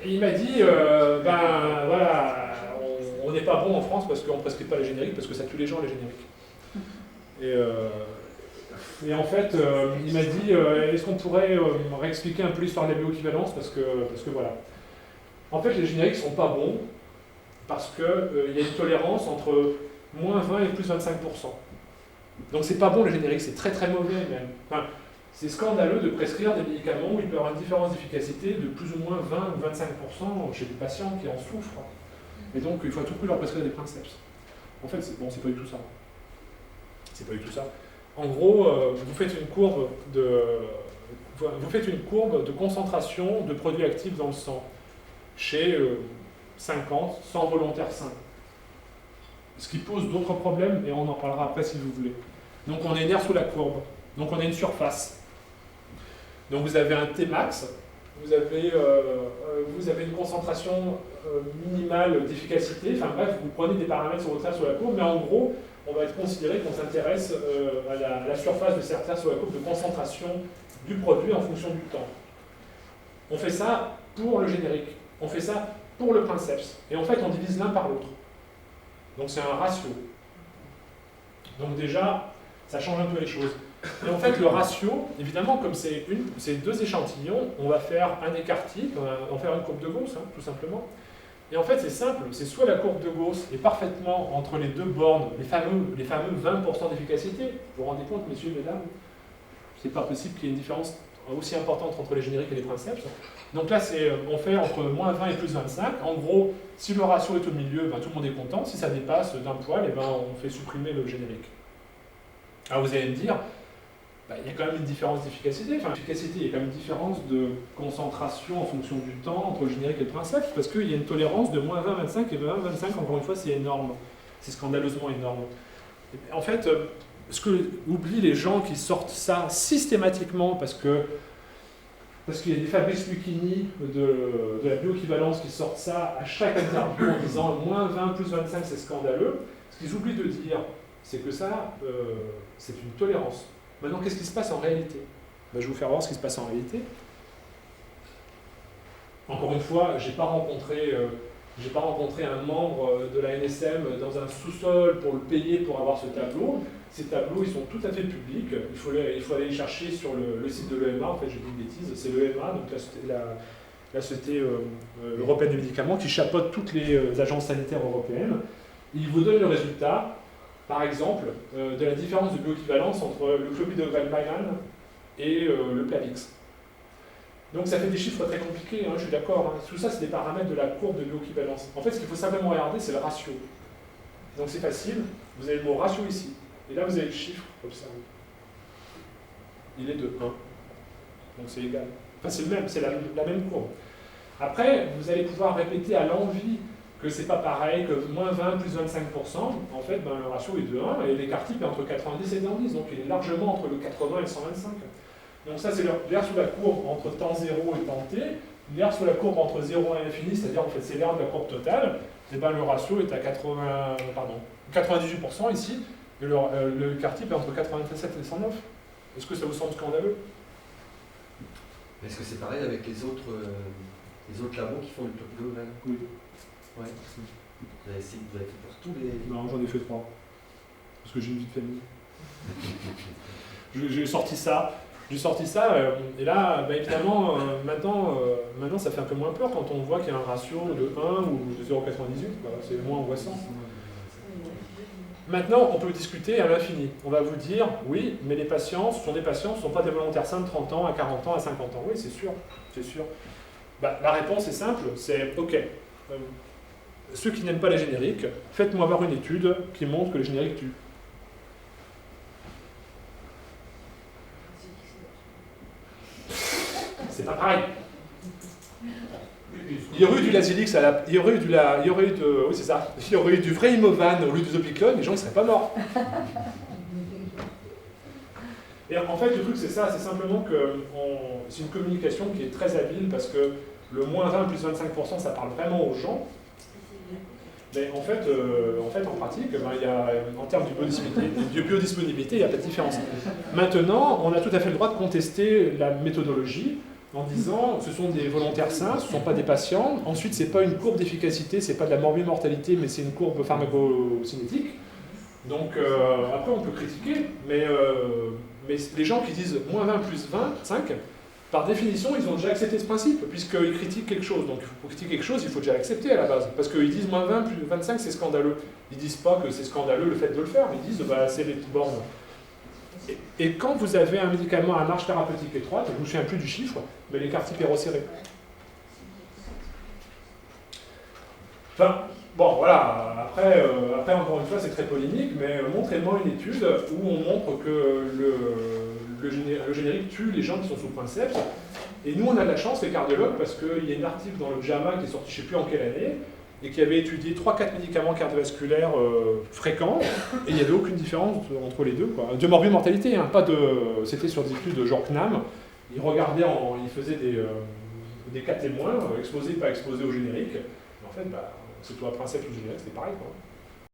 Et il m'a dit, ben voilà, on n'est pas bon en France parce qu'on ne prescrit pas les génériques, parce que ça tue les gens les génériques. Et en fait, il m'a dit, est-ce qu'on pourrait réexpliquer un peu l'histoire de la bioéquivalence parce que voilà. En fait, les génériques ne sont pas bons parce qu'il y a une tolérance entre moins 20 et plus 25%. Donc c'est pas bon les génériques, c'est très très mauvais même. Enfin, c'est scandaleux de prescrire des médicaments où il peut y avoir une différence d'efficacité de plus ou moins 20 ou 25% chez des patients qui en souffrent. Et donc il faut à tout prix leur prescrire des princeps. En fait, c'est pas du tout ça. C'est pas du tout ça. En gros, vous faites une courbe de concentration de produits actifs dans le sang chez 50 sans volontaire sain. Ce qui pose d'autres problèmes, et on en parlera après si vous voulez. Donc on est nerf sous la courbe. Donc on a une surface. Donc vous avez un Tmax, vous avez une concentration minimale d'efficacité, enfin bref, vous prenez des paramètres sur votre nerf sous la courbe, mais en gros, on va être considéré qu'on s'intéresse à la surface de cette nerf sous la courbe de concentration du produit en fonction du temps. On fait ça pour le générique, on fait ça pour le princeps, et en fait on divise l'un par l'autre. Donc c'est un ratio. Donc déjà, ça change un peu les choses. Et en fait, le ratio, évidemment, comme c'est deux échantillons, on va faire un écart-type, on va faire une courbe de Gauss, hein, tout simplement. Et en fait, c'est simple, c'est soit la courbe de Gauss est parfaitement entre les deux bornes, les fameux 20% d'efficacité. Vous vous rendez compte, messieurs, mesdames, c'est pas possible qu'il y ait une différence aussi importante entre les génériques et les princeps. Donc là, on fait entre moins 20 et plus 25. En gros, si le ratio est au milieu, ben, tout le monde est content. Si ça dépasse d'un poil, eh ben, on fait supprimer le générique. Alors vous allez me dire, il y a quand même une différence d'efficacité. Enfin, l'efficacité, il y a quand même une différence de concentration en fonction du temps entre le générique et le princeps, parce qu'il y a une tolérance de moins 20, 25 et 20, 25, encore une fois, c'est énorme. C'est scandaleusement énorme. Et en fait, ce que oublient les gens qui sortent ça systématiquement, parce qu'il y a des Fabrice Lucchini de la bioéquivalence qui sortent ça à chaque interview en disant moins 20 plus 25 c'est scandaleux. Ce qu'ils oublient de dire, c'est que ça, c'est une tolérance. Maintenant, qu'est-ce qui se passe en réalité? Je vais vous faire voir ce qui se passe en réalité. Encore une fois, je n'ai pas rencontré un membre de la NSM dans un sous-sol pour le payer pour avoir ce tableau. Ces tableaux, ils sont tout à fait publics. Il faut aller les chercher sur le site de l'EMA. En fait, j'ai dit une bêtise. C'est l'EMA, donc la Société européenne des médicaments, qui chapeaute toutes les agences sanitaires européennes. Il vous donne le résultat, par exemple, de la différence de bioéquivalence entre le clopidogrel-malan et le Plavix. Donc ça fait des chiffres très compliqués, hein, je suis d'accord. Hein. Tout ça, c'est des paramètres de la courbe de bioéquivalence. En fait, ce qu'il faut simplement regarder, c'est le ratio. Donc c'est facile, vous avez le mot ratio ici. Et là, vous avez le chiffre, observez. Il est de 1. Donc c'est égal. Enfin, c'est le même, c'est la même courbe. Après, vous allez pouvoir répéter à l'envi que c'est pas pareil, que moins 20 plus 25%, en fait, le ratio est de 1, et l'écart-type est entre 90 et 110, donc il est largement entre le 80 et le 125. Donc ça, c'est l'air sous la courbe entre temps 0 et temps t, l'air sous la courbe entre 0 et infini, c'est-à-dire en fait c'est l'air de la courbe totale, et le ratio est à 98% ici, et le écart-type est entre 87 et 109. Est-ce que ça vous semble scandaleux? Est-ce que c'est pareil avec les autres labos qui font du clopidogrel? Oui. Ouais. Vous avez fait pour tous les... Non, j'en ai fait 3. Parce que j'ai une vie de famille. J'ai sorti ça, et là, évidemment, maintenant, ça fait un peu moins peur quand on voit qu'il y a un ratio de 1 ou de 0,98. C'est moins angoissant. Maintenant, on peut discuter à l'infini. On va vous dire, oui, mais les patients, ce ne sont pas des volontaires sains de 30 ans, à 40 ans, à 50 ans. Oui, c'est sûr, c'est sûr. La réponse est simple, c'est OK. Ceux qui n'aiment pas les génériques, faites-moi voir une étude qui montre que les génériques tuent. C'est pas pareil. Il y aurait eu du Lazilix, il y aurait eu du vrai Imovan au lieu du Zopiclone, les gens ne seraient pas morts. Et en fait, le truc, c'est ça, c'est simplement que c'est une communication qui est très habile parce que le moins 20 plus 25%, ça parle vraiment aux gens. Mais en fait, en pratique, il y a, en termes de biodisponibilité, il n'y a pas de différence. Maintenant, on a tout à fait le droit de contester la méthodologie. en disant ce sont des volontaires sains, ce ne sont pas des patients. Ensuite, ce n'est pas une courbe d'efficacité, ce n'est pas de la morbimortalité, mais c'est une courbe pharmacocinétique. Donc après, on peut critiquer, mais les gens qui disent moins 20 plus 25, par définition, ils ont déjà accepté ce principe, puisqu'ils critiquent quelque chose. Donc pour critiquer quelque chose, il faut déjà l'accepter à la base. Parce qu'ils disent moins 20 plus 25, c'est scandaleux. Ils ne disent pas que c'est scandaleux le fait de le faire, ils disent bah, c'est les bornes. Et quand vous avez un médicament à marge thérapeutique étroite, je ne me souviens plus du chiffre, mais l'écart type est resserré. Enfin, bon, voilà, après encore une fois, c'est très polémique, mais montrez-moi une étude où on montre que le générique tue les gens qui sont sous princeps. Et nous, on a de la chance, les cardiologues, parce qu'il y a un article dans le JAMA qui est sorti je ne sais plus en quelle année, et qui avait étudié 3-4 médicaments cardiovasculaires fréquents, et il n'y avait aucune différence entre les deux, quoi. De morbimortalité, hein, pas de... C'était sur des études genre CNAM, ils regardaient, ils faisaient des cas témoins, exposés, pas exposés au générique, et en fait, bah, que ce soit princeps ou générique, c'était pareil, quoi.